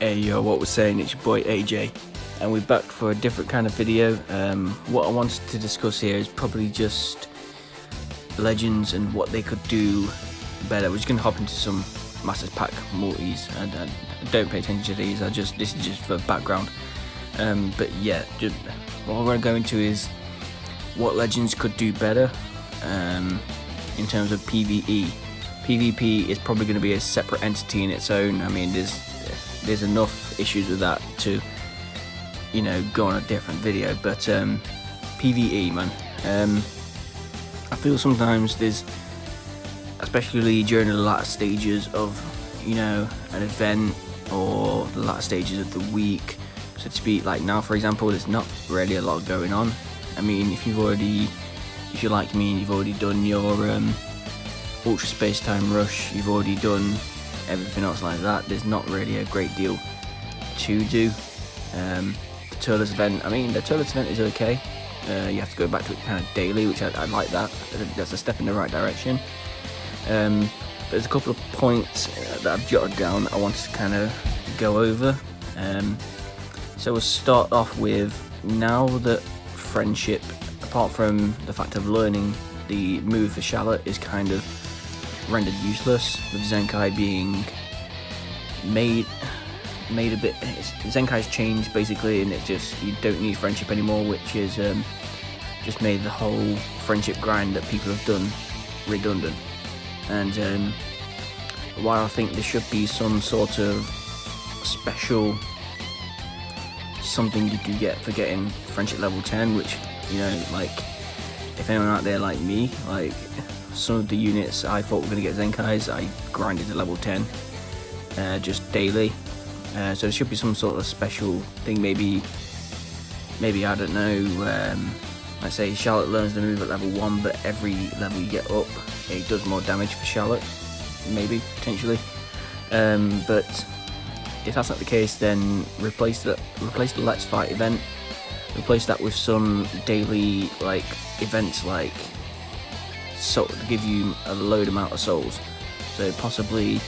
Hey yo, what we're saying, it's your boy AJ, and we're back for a different kind of video. What I wanted to discuss here is probably just legends and what they could do better. We're just going to hop into some Masters Pack multis, and don't pay attention to these, this is just for background. But yeah, just, what we're going to go into is what legends could do better in terms of PvE. PvP is probably going to be a separate entity in its own. I mean, there's enough issues with that to, you know, go on a different video. But PvE, man, I feel sometimes there's, especially during the latter stages of, you know, an event or the latter stages of the week, so to speak. Like now, for example, there's not really a lot going on. I mean, if you're like me and you've already done your Ultra Space Time Rush, you've already done everything else like that, there's not really a great deal to do. The Turles event, I mean, the Turles event is okay. You have to go back to it kind of daily, which I like that. That's a step in the right direction. But there's a couple of points that I've jotted down I wanted to kind of go over. So we'll start off with, now that friendship, apart from the fact of learning the move for Charlotte, is kind of rendered useless, with Zenkai being made a bit, Zenkai's changed basically, and it's just, you don't need friendship anymore, which is just made the whole friendship grind that people have done redundant. And while I think there should be some sort of special something you do get for getting friendship level 10, which, you know, like, if anyone out there like me, like some of the units I thought were going to get Zenkais, I grinded to level 10 just daily. So there should be some sort of special thing, maybe I don't know, let's say Charlotte learns the move at level 1, but every level you get up it does more damage for Charlotte, maybe, potentially. But if that's not the case, then replace the Let's Fight event, replace that with some daily like events, like so to give you a load amount of souls. So possibly,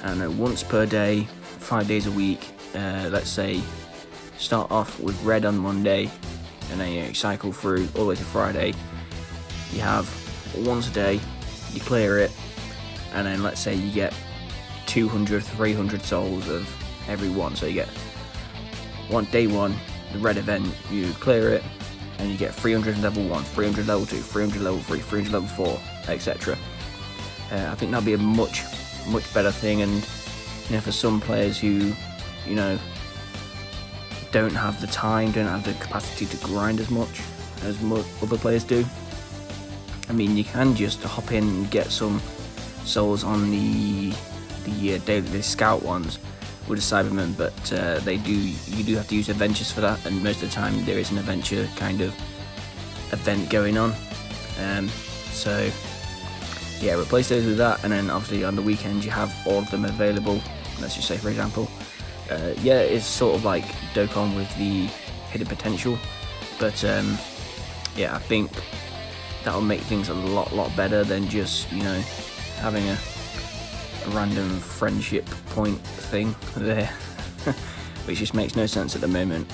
I don't know, once per day, 5 days a week. Let's say start off with red on Monday, and then you cycle through all the way to Friday. You have once a day, you clear it, and then let's say you get 200, 300 souls of every one. So you get day one, the red event, you clear it, and you get 300 level 1, 300 level 2, 300 level 3, 300 level 4, etc. I think that'd be a much better thing. And you know, for some players who, you know, don't have the time, don't have the capacity to grind as much as other players do, I mean, you can just hop in and get some souls on the daily scout ones with a Cyberman, but you do have to use adventures for that, and most of the time there is an adventure kind of event going on. So yeah, replace those with that, and then obviously on the weekend you have all of them available. Let's just say, for example, yeah, it's sort of like Dokkan with the hidden potential, but yeah, I think that'll make things a lot better than just, you know, having a random friendship point thing there, which just makes no sense at the moment.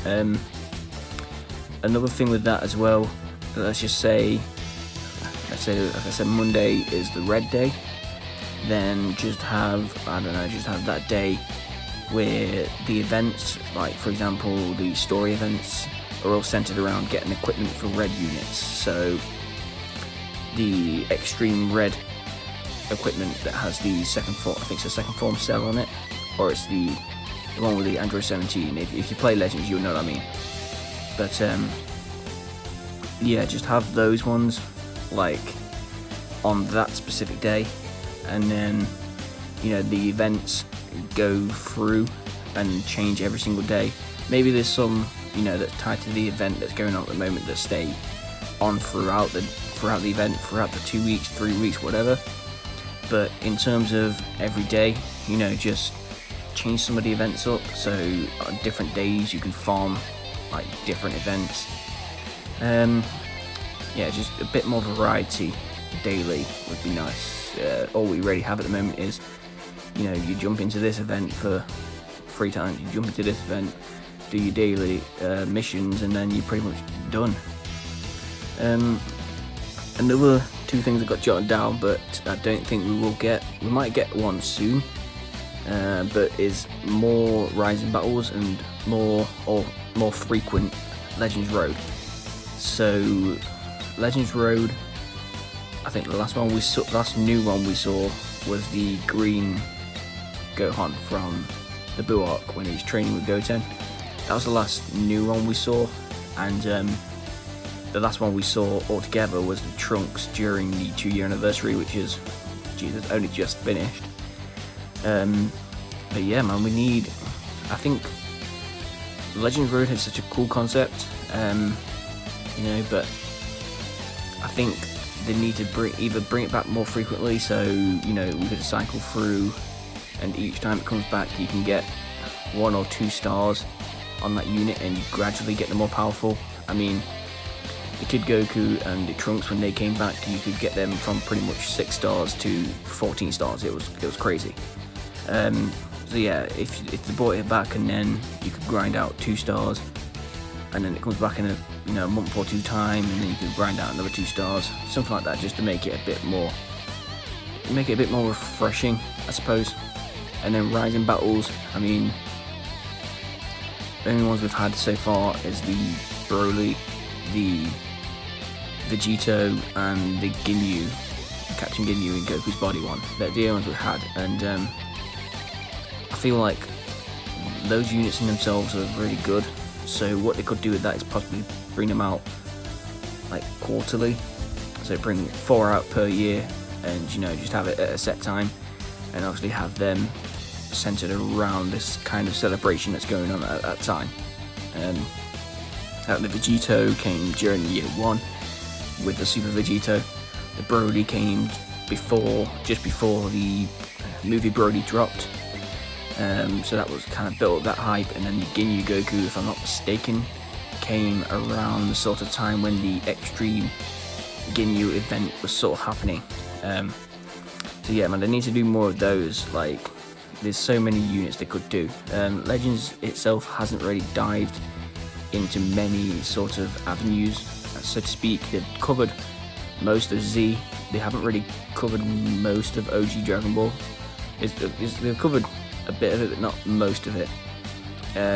Another thing with that as well, let's say like I said, Monday is the red day, then just have, I don't know, just have that day where the events, like for example the story events, are all centered around getting equipment for red units. So the extreme red equipment that has the second form, I think it's the second form cell on it, or it's the one with the Android 17. If you play Legends, you'll know what I mean. But yeah, just have those ones like on that specific day, and then, you know, the events go through and change every single day. Maybe there's some, you know, that's tied to the event that's going on at the moment that stay on throughout the event, throughout the 2 weeks, 3 weeks, whatever. But in terms of every day, you know, just change some of the events up, so on different days you can farm like different events. Yeah, just a bit more variety daily would be nice. All we really have at the moment is, you know, you jump into this event for free time. You jump into this event, do your daily missions, and then you're pretty much done. Another 2 things I got jotted down, but I don't think we will get. We might get one soon, but is more Rising battles and more frequent Legends Road. So Legends Road, I think the last new one we saw was the green Gohan from the Buu arc when he was training with Goten. That was the last new one we saw, and the last one we saw altogether was the Trunks during the 2-year anniversary, which is, Jesus, only just finished. But yeah, man, we need. I think Legends Road has such a cool concept, but I think they need to either bring it back more frequently, so we could cycle through, and each time it comes back, you can get 1 or 2 stars on that unit, and you gradually get them more powerful. I mean, the Kid Goku and the Trunks, when they came back, you could get them from pretty much 6 stars to 14 stars. It was crazy. So yeah, if they brought it back and then you could grind out 2 stars, and then it comes back in a month or 2 time, and then you could grind out another 2 stars, something like that, just to make it a bit more refreshing, I suppose. And then Rising battles, I mean, the only ones we've had so far is the Broly, the Vegito, and the Ginyu, Captain Ginyu in Goku's body one. They're the only ones we've had, and I feel like those units in themselves are really good. So what they could do with that is possibly bring them out like quarterly, so bring 4 out per year, and just have it at a set time, and obviously have them centered around this kind of celebration that's going on at that time. The Vegito came during year 1 with the Super Vegito. The Broly came just before the movie Broly dropped. So that was kind of built that hype, and then the Ginyu Goku, if I'm not mistaken, came around the sort of time when the Extreme Ginyu event was sort of happening. So yeah, man, they need to do more of those. Like, there's so many units they could do. Legends itself hasn't really dived into many sort of avenues, so to speak. They've covered most of Z. They haven't really covered most of OG Dragon Ball. They've covered a bit of it, but not most of it.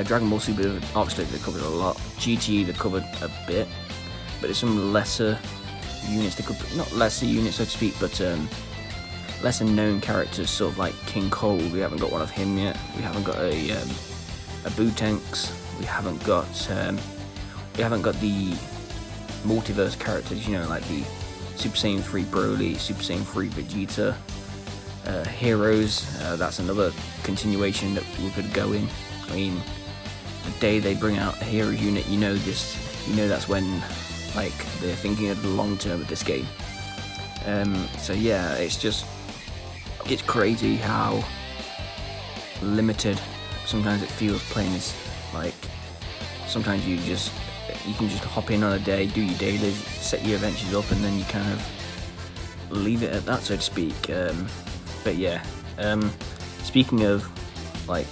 Dragon Ball Super, obviously they covered a lot. GT they covered a bit, but there's some lesser units they could, not lesser units so to speak, but lesser known characters, sort of like King Cole. We haven't got one of him yet. We haven't got a Bootanks. We haven't got the multiverse characters, like the Super Saiyan 3 Broly, Super Saiyan 3 Vegeta. Heroes, that's another continuation that we could go in. I mean, the day they bring out a hero unit, that's when they're thinking of the long term of this game. So yeah, it's crazy how limited sometimes it feels playing this. Like, sometimes you can just hop in on a day, do your dailies, set your adventures up, and then you kind of leave it at that, so to speak. But yeah, speaking of like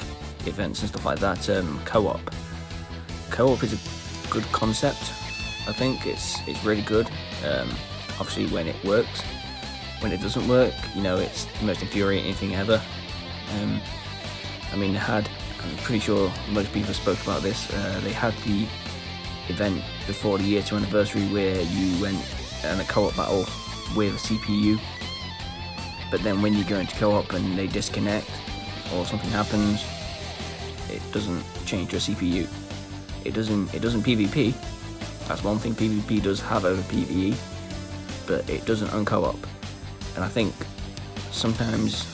events and stuff like that, co-op is a good concept. I think it's really good. Obviously when it works. When it doesn't work, it's the most infuriating thing ever. I'm pretty sure most people spoke about this. They had the event before the year 2 anniversary where you went in a co-op battle with a CPU. But then when you go into co-op and they disconnect or something happens, it doesn't change your CPU. It doesn't PvP. That's one thing PvP does have over PvE, but it doesn't on co-op. And I think sometimes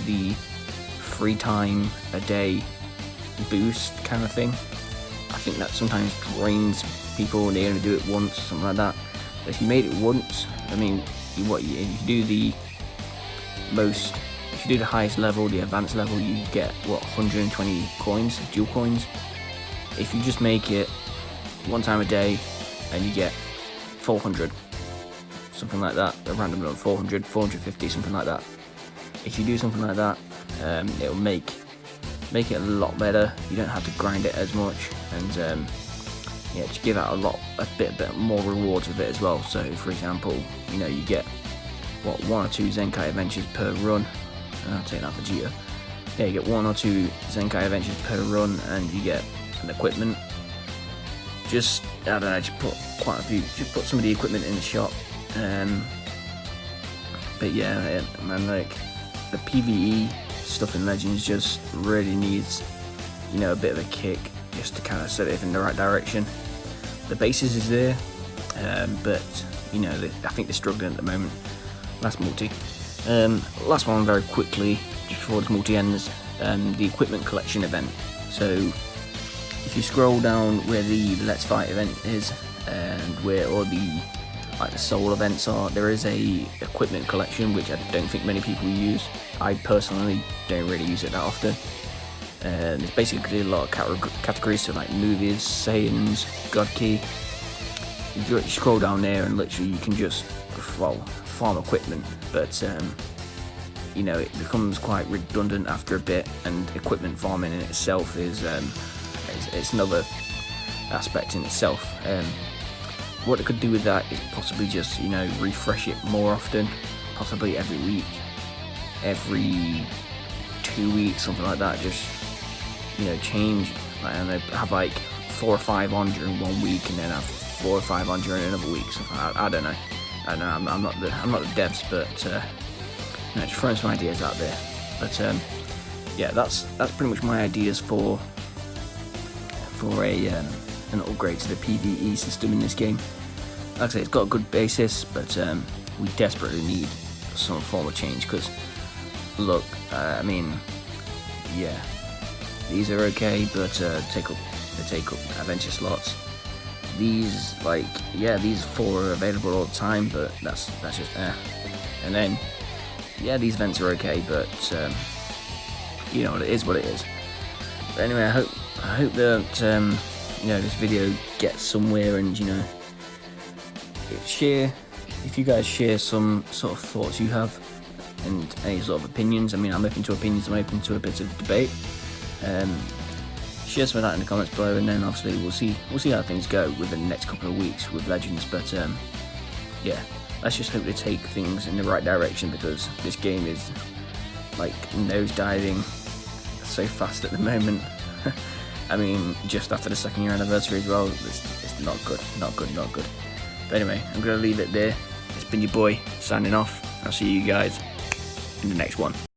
the 3 time a day boost kind of thing, I think that sometimes drains people when they only do it once, something like that. But if you made it once, I mean, if you do the highest level, the advanced level, you get 120 coins, dual coins. If you just make it 1 time a day and you get 400, something like that, a random number, 400, 450, something like that. If you do something like that, it'll make make it a lot better. You don't have to grind it as much, and yeah, just give out a bit more rewards with it as well. So for example, you know, you get what, 1 or 2 Zenkai adventures per run. I'll take that Vegeta. Yeah, you get 1 or 2 Zenkai adventures per run, and you get an equipment. Just, I don't know, just put quite a few, just put some of the equipment in the shop. But yeah, man, like the PvE stuff in Legends just really needs, you know, a bit of a kick just to kind of set it in the right direction. The basis is there, but you know, I think they're struggling at the moment. Last multi. Last one very quickly, just before this multi ends, the equipment collection event. So if you scroll down where the Let's Fight event is, and where all the soul events are, there is a equipment collection which I don't think many people use. I personally don't really use it that often. There's basically a lot of categories, so like movies, sayings, God Key. You scroll down there and literally you can just, well, farm equipment, but you know, it becomes quite redundant after a bit, and equipment farming in itself is it's another aspect in itself. What it could do with that is possibly just, you know, refresh it more often, possibly every week, every 2 weeks, something like that. Just, you know, change, I don't know, have like 4 or 5 on during 1 week, and then have 4 or 5 on during another week. Something like that. I don't know. I'm not the devs, but you know, just throwing some ideas out there. But yeah, that's pretty much my ideas for an upgrade to the PvE system in this game. Like I say, it's got a good basis, but we desperately need some form of change, because look, I mean, yeah, these are okay, but they take up adventure slots. These, like, yeah, these 4 are available all the time, but that's just and then yeah, these events are okay, but you know, it is what it is. But anyway, I hope that you know, this video gets somewhere, and you know, if you guys share some sort of thoughts you have and any sort of opinions. I mean, I'm open to opinions, I'm open to a bit of debate. Share some of that in the comments below, and then obviously we'll see how things go within the next couple of weeks with Legends. But yeah, let's just hope they take things in the right direction, because this game is like nosediving so fast at the moment. I mean, just after the 2nd year anniversary as well, it's not good. But anyway, I'm going to leave it there. It's been your boy, signing off. I'll see you guys in the next one.